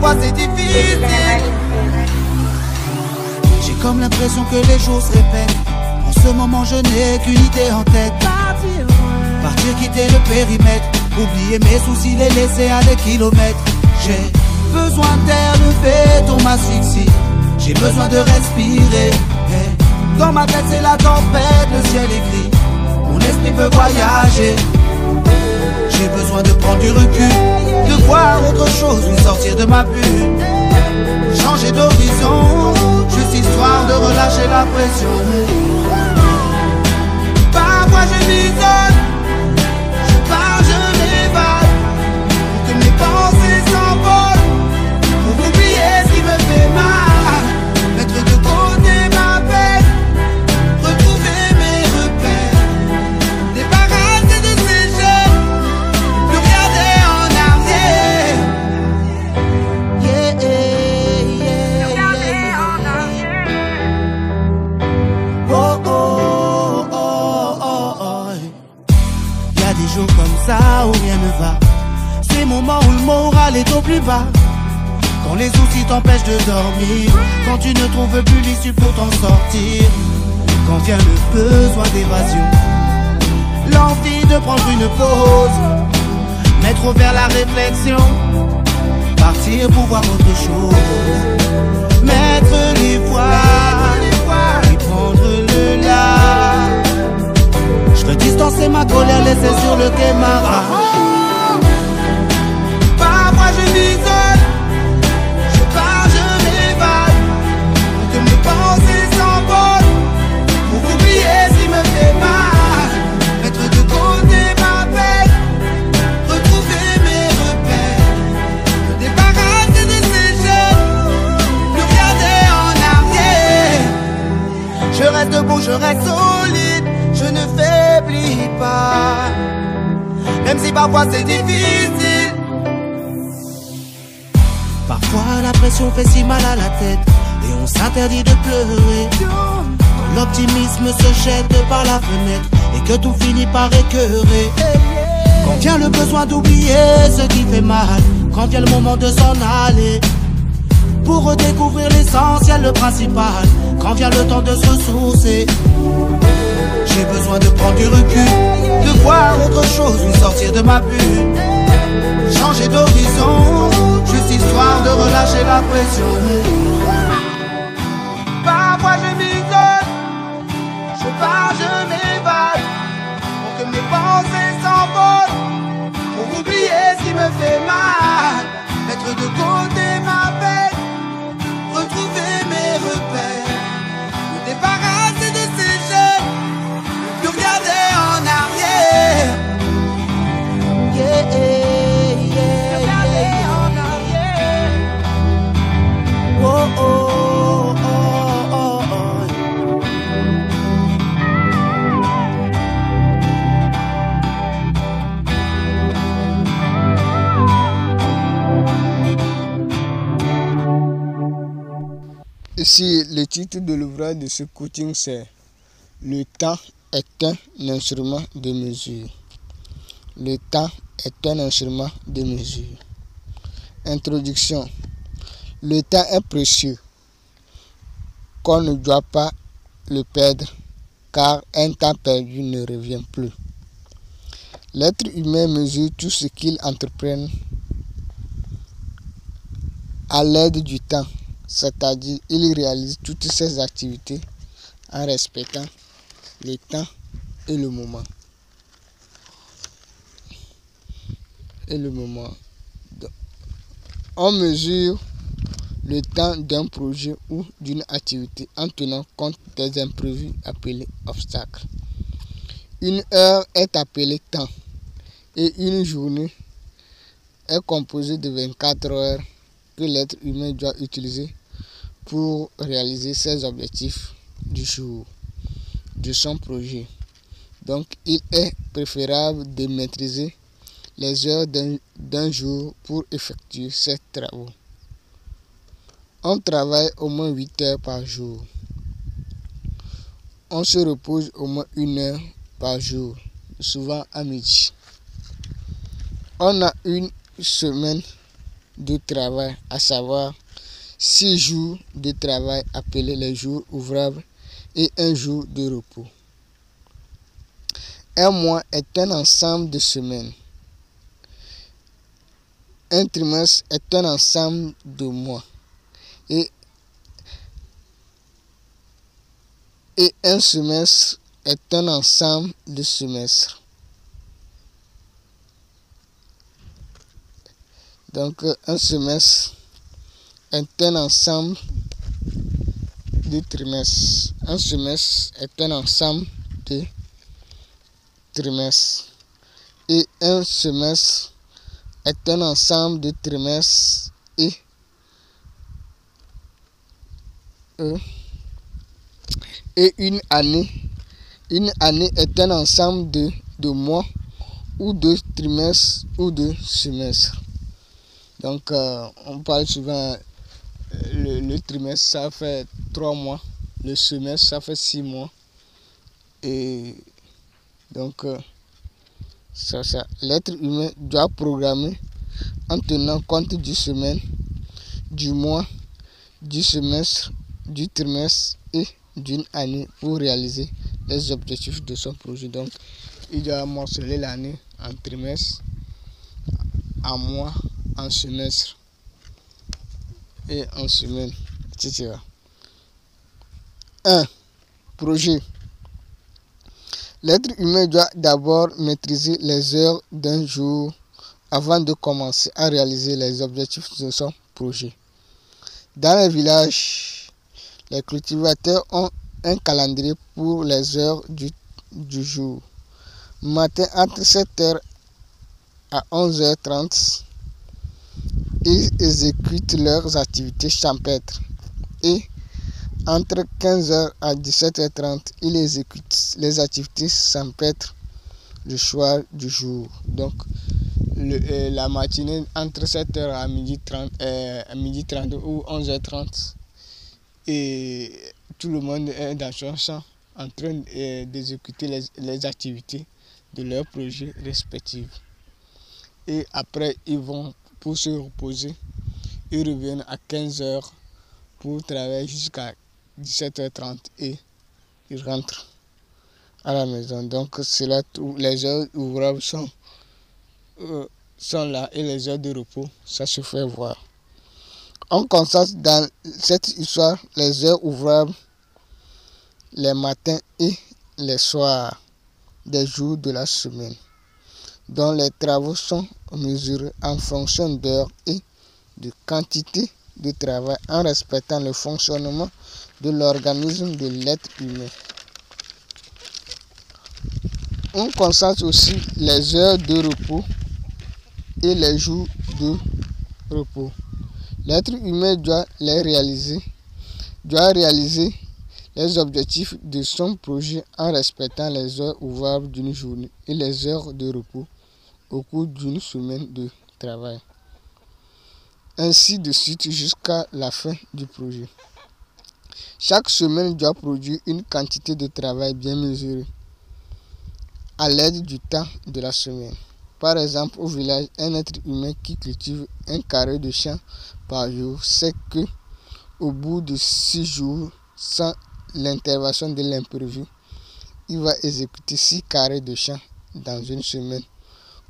parfois c'est difficile. J'ai comme l'impression que les jours se répètent. En ce moment je n'ai qu'une idée en tête. Partir, quitter le périmètre, oublier mes soucis, les laisser à des kilomètres. J'ai besoin d'air, le béton m'asphyxie. J'ai besoin de respirer. Dans ma tête c'est la tempête, le ciel est gris. Mon esprit veut voyager. J'ai besoin de prendre du recul, de voir autre chose, de sortir de ma bulle. Changer d'horizon, juste histoire de relâcher la pression. Parfois je m'isole, je pars, je m'évade, pour que mes pensées s'envolent, pour oublier ce qui me fait mal, mettre de côté ma peine, retrouver mes repères, débarrasser de ces jeux, plus regarder en arrière. Yeah, yeah, yeah. Oh, oh, oh, oh, oh. Y a des jours comme ça où rien ne va. Ces moments où le moral est au plus bas. Quand les soucis t'empêchent de dormir, quand tu ne trouves plus l'issue pour t'en sortir, quand vient le besoin d'évasion, l'envie de prendre une pause, mettre vers la réflexion, partir pour voir autre chose, mettre les voiles et prendre le large. Je veux distancer ma colère, laisser sur le quai ma rage. Parfois je m'isole, je pars, je m'évade, pour que mes pensées s'envolent, pour oublier ce qui me fait mal, mettre de côté ma peine, retrouver mes repères, me débarrasser de ces jeux, plus regarder en arrière. Je reste debout, je reste solide, je ne faiblis pas, même si parfois c'est difficile. Parfois la pression fait si mal à la tête et on s'interdit de pleurer. Quand l'optimisme se jette par la fenêtre et que tout finit par écœurer. Quand vient le besoin d'oublier ce qui fait mal, quand vient le moment de s'en aller, pour redécouvrir l'essentiel, le principal, quand vient le temps de se ressourcer. J'ai besoin de prendre du recul, de voir autre chose, de sortir de ma bulle, changer d'horizon, juste histoire de relâcher la pression. Parfois je m'isole, je pars, je m'évade, pour que mes pensées s'envolent, pour oublier ce qui me fait mal, mettre de côté ma peine, retrouver mes repères, me débarrasser de ces jeux, plus regarder en arrière. Yeah, yeah, yeah. Oh, oh, oh, oh, oh. Ici, le titre de l'ouvrage de ce coaching, c'est « Le temps est un instrument de mesure ». Le temps est un instrument de mesure. Introduction. Le temps est précieux, qu'on ne doit pas le perdre, car un temps perdu ne revient plus. L'être humain mesure tout ce qu'il entreprend à l'aide du temps, c'est-à-dire il réalise toutes ses activités en respectant le temps et le moment. On mesure le temps d'un projet ou d'une activité en tenant compte des imprévus appelés obstacles. Une heure est appelée temps et une journée est composée de 24 heures que l'être humain doit utiliser pour réaliser ses objectifs du jour, de son projet. Donc, il est préférable de maîtriser les heures d'un jour pour effectuer ces travaux. On travaille au moins 8 heures par jour. On se repose au moins 1 heure par jour, souvent à midi. On a une semaine de travail, à savoir 6 jours de travail appelés les jours ouvrables et un jour de repos. Un mois est un ensemble de semaines. Un trimestre est un ensemble de mois. Et un semestre est un ensemble de semestres. Donc un semestre est un ensemble de trimestres. Un semestre est un ensemble de trimestres. Et un semestre est un ensemble de trimestres et une année est un ensemble de mois ou de trimestres ou de semestres. Donc on parle souvent le trimestre ça fait 3 mois, le semestre ça fait 6 mois. Et donc ça. L'être humain doit programmer en tenant compte du semaine, du mois, du semestre, du trimestre et d'une année pour réaliser les objectifs de son projet. Donc, il doit morceler l'année en trimestre, en mois, en semestre et en semaine, etc. 1. Projet. L'être humain doit d'abord maîtriser les heures d'un jour avant de commencer à réaliser les objectifs de son projet. Dans les villages, les cultivateurs ont un calendrier pour les heures du jour. Matin entre 7h à 11h30, ils exécutent leurs activités champêtres et entre 15h à 17h30, ils exécutent les activités champêtres le soir du jour. Donc, la matinée entre 7h à 12h30 ou 11h30, et tout le monde est dans son champ en train d'exécuter les activités de leurs projets respectifs. Et après, ils vont pour se reposer. Ils reviennent à 15h pour travailler jusqu'à 17h30 et ils rentrent à la maison. Donc c'est là où les heures ouvrables sont là et les heures de repos, ça se fait voir. On constate dans cette histoire les heures ouvrables les matins et les soirs des jours de la semaine, dont les travaux sont mesurés en fonction d'heures et de quantité de travail en respectant le fonctionnement de l'organisme de l'être humain. On constate aussi les heures de repos et les jours de repos. L'être humain doit réaliser les objectifs de son projet en respectant les heures ouvrables d'une journée et les heures de repos au cours d'une semaine de travail. Ainsi de suite jusqu'à la fin du projet. Chaque semaine doit produire une quantité de travail bien mesurée à l'aide du temps de la semaine. Par exemple, au village, un être humain qui cultive un carré de champ par jour sait que au bout de 6 jours, sans l'intervention de l'imprévu, il va exécuter 6 carrés de champ dans une semaine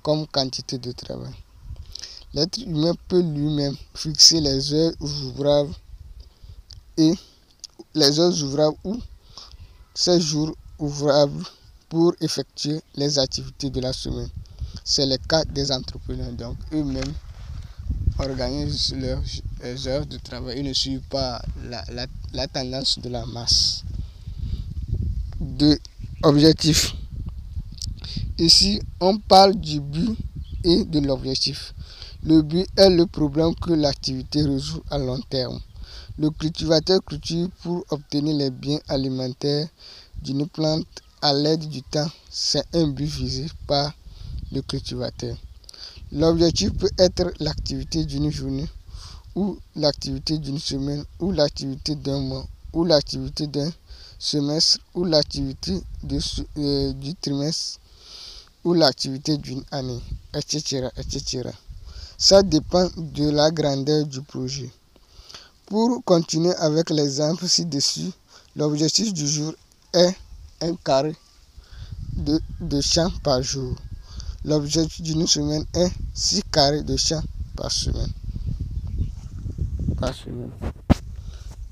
comme quantité de travail. L'être humain peut lui-même fixer les heures ouvrables ou ces jours ouvrables pour effectuer les activités de la semaine. C'est le cas des entrepreneurs. Donc eux-mêmes organisent leurs heures de travail. Ils ne suivent pas la tendance de la masse. 2. Objectif. Ici, on parle du but et de l'objectif. Le but est le problème que l'activité résout à long terme. Le cultivateur cultive pour obtenir les biens alimentaires d'une plante à l'aide du temps. C'est un but visé par le cultivateur. L'objectif peut être l'activité d'une journée, ou l'activité d'une semaine, ou l'activité d'un mois, ou l'activité d'un semestre, ou l'activité du trimestre, ou l'activité d'une année, etc., etc. Ça dépend de la grandeur du projet. Pour continuer avec l'exemple ci-dessus, l'objectif du jour est 1 carré de champ par jour. L'objectif d'une semaine est 6 carrés de champ par semaine.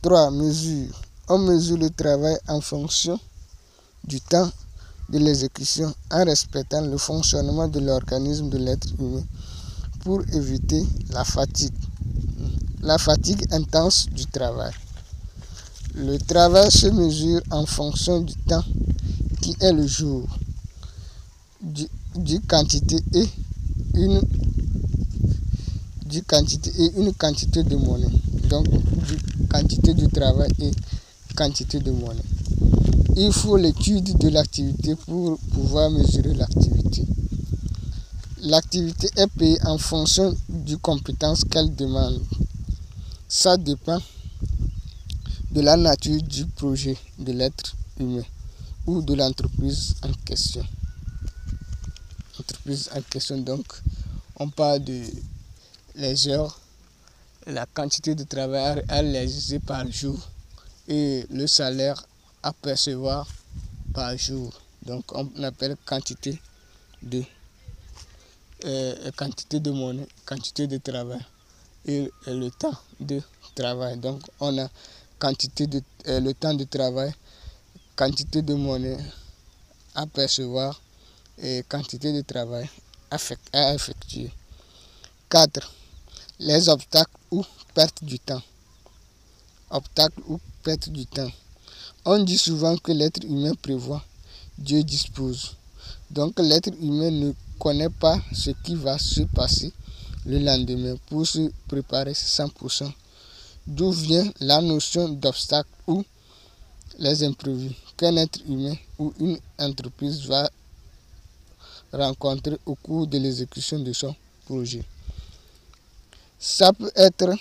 3. Mesure. On mesure le travail en fonction du temps de l'exécution en respectant le fonctionnement de l'organisme de l'être humain pour éviter la fatigue intense du travail. Le travail se mesure en fonction du temps qui est le jour, du quantité et une quantité de monnaie. Donc, du quantité du travail et quantité de monnaie. Il faut l'étude de l'activité pour pouvoir mesurer l'activité. L'activité est payée en fonction des compétences qu'elle demande. Ça dépend de la nature du projet de l'être humain ou de l'entreprise en question. Donc, on parle de les heures, la quantité de travail à réaliser par jour et le salaire à percevoir par jour. Donc, on appelle quantité de monnaie, quantité de travail et le temps de travail. Donc, on a le temps de travail, quantité de monnaie à percevoir et quantité de travail à effectuer. 4. Les obstacles ou perte du temps. On dit souvent que l'être humain prévoit, Dieu dispose. Donc l'être humain ne connaît pas ce qui va se passer le lendemain pour se préparer 100%. D'où vient la notion d'obstacle ou les imprévus qu'un être humain ou une entreprise va rencontrer au cours de l'exécution de son projet. Ça peut être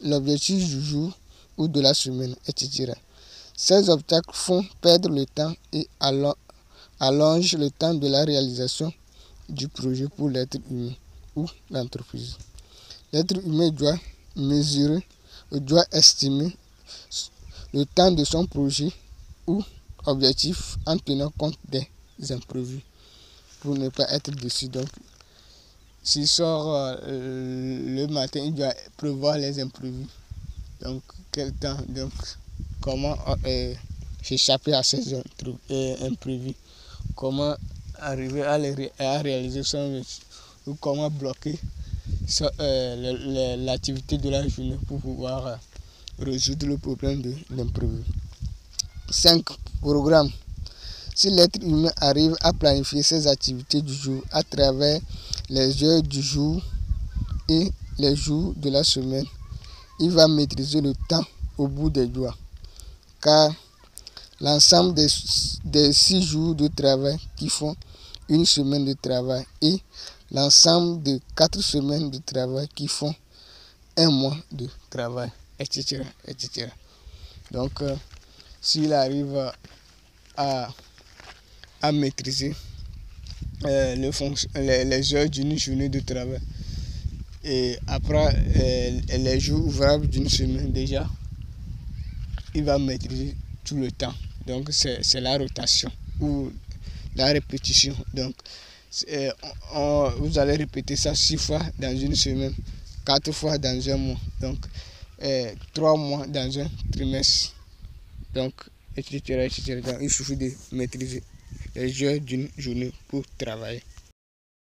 l'objectif du jour ou de la semaine, etc. Ces obstacles font perdre le temps et allongent le temps de la réalisation du projet pour l'être humain ou l'entreprise. L'être humain doit estimer le temps de son projet ou objectif en tenant compte des imprévus pour ne pas être déçu. Donc, s'il sort le matin, il doit prévoir les imprévus. Donc, quel temps, donc, comment s'échapper à ces imprévus, comment arriver à réaliser son métier, ou comment bloquer l'activité de la journée pour pouvoir résoudre le problème de l'imprévu. 5. Programme. Si l'être humain arrive à planifier ses activités du jour à travers les heures du jour et les jours de la semaine, il va maîtriser le temps au bout des doigts. Car l'ensemble des 6 jours de travail qui font une semaine de travail et l'ensemble des 4 semaines de travail qui font un mois de travail, etc. Donc, s'il arrive à maîtriser les heures d'une journée de travail et après les jours ouvrables d'une semaine, déjà il va maîtriser tout le temps. Donc c'est la rotation ou la répétition. Donc vous allez répéter ça 6 fois dans une semaine, 4 fois dans un mois, donc 3 mois dans un trimestre, donc etc. Donc, il suffit de maîtriser les heures d'une journée pour travailler.